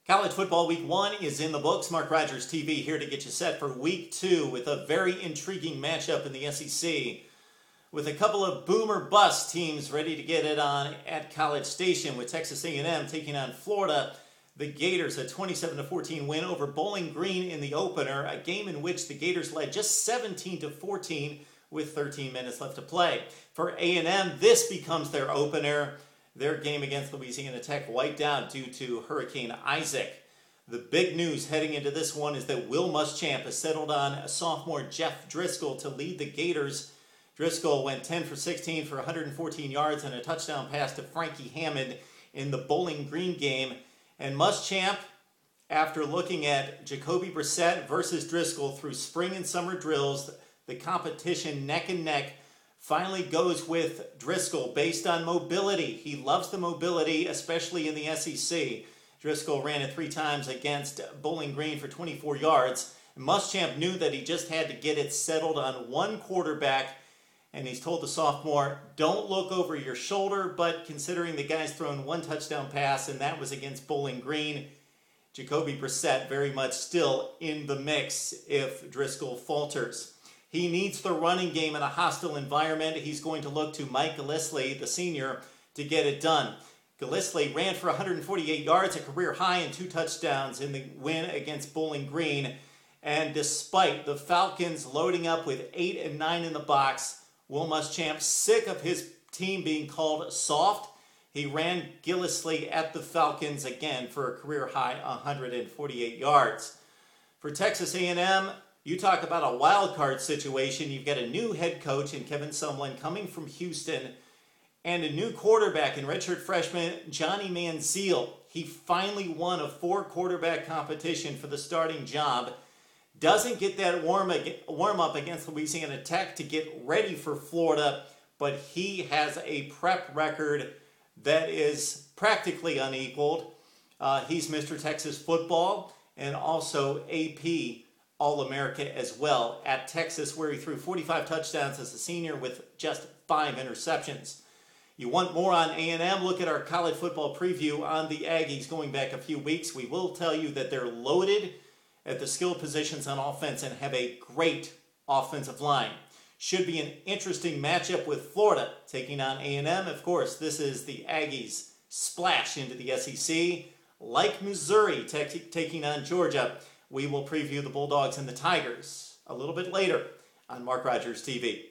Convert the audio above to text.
College football week 1 is in the books. Mark Rogers TV here to get you set for week 2 with a very intriguing matchup in the SEC with a couple of boom or bust teams ready to get it on at College Station, with Texas A&M taking on Florida. The Gators, a 27-14 win over Bowling Green in the opener, a game in which the Gators led just 17-14 with 13 minutes left to play. For A&M, this becomes their opener. Their game against Louisiana Tech wiped out due to Hurricane Isaac. The big news heading into this one is that Will Muschamp has settled on sophomore Jeff Driskel to lead the Gators. Driskel went 10 for 16 for 114 yards and a touchdown pass to Frankie Hammond in the Bowling Green game. And Muschamp, after looking at Jacoby Brissett versus Driskel through spring and summer drills, the competition neck and neck, finally goes with Driskel based on mobility. He loves the mobility, especially in the SEC. Driskel ran it 3 times against Bowling Green for 24 yards. Muschamp knew that he just had to get it settled on one quarterback, and he's told the sophomore, don't look over your shoulder, but considering the guy's thrown 1 touchdown pass, and that was against Bowling Green, Jacoby Brissett very much still in the mix if Driskel falters. He needs the running game in a hostile environment. He's going to look to Mike Gillislee, the senior, to get it done. Gillislee ran for 148 yards, a career high, and 2 touchdowns in the win against Bowling Green. And despite the Falcons loading up with 8 and 9 in the box, Will Muschamp, sick of his team being called soft, he ran Gillislee at the Falcons again for a career high 148 yards. For Texas A&M, you talk about a wild card situation. You've got a new head coach in Kevin Sumlin coming from Houston and a new quarterback in redshirt freshman Johnny Manziel. He finally won a 4 quarterback competition for the starting job. Doesn't get that warm up against Louisiana Tech to get ready for Florida, but he has a prep record that is practically unequaled. He's Mr. Texas football and also AP All-America as well at Texas, where he threw 45 touchdowns as a senior with just 5 interceptions. You want more on A&M? Look at our college football preview on the Aggies going back a few weeks. We will tell you that they're loaded at the skill positions on offense and have a great offensive line. Should be an interesting matchup with Florida taking on A&M. Of course, this is the Aggies splash into the SEC. Like Missouri taking on Georgia, we will preview the Bulldogs and the Tigers a little bit later on Mark Rogers TV.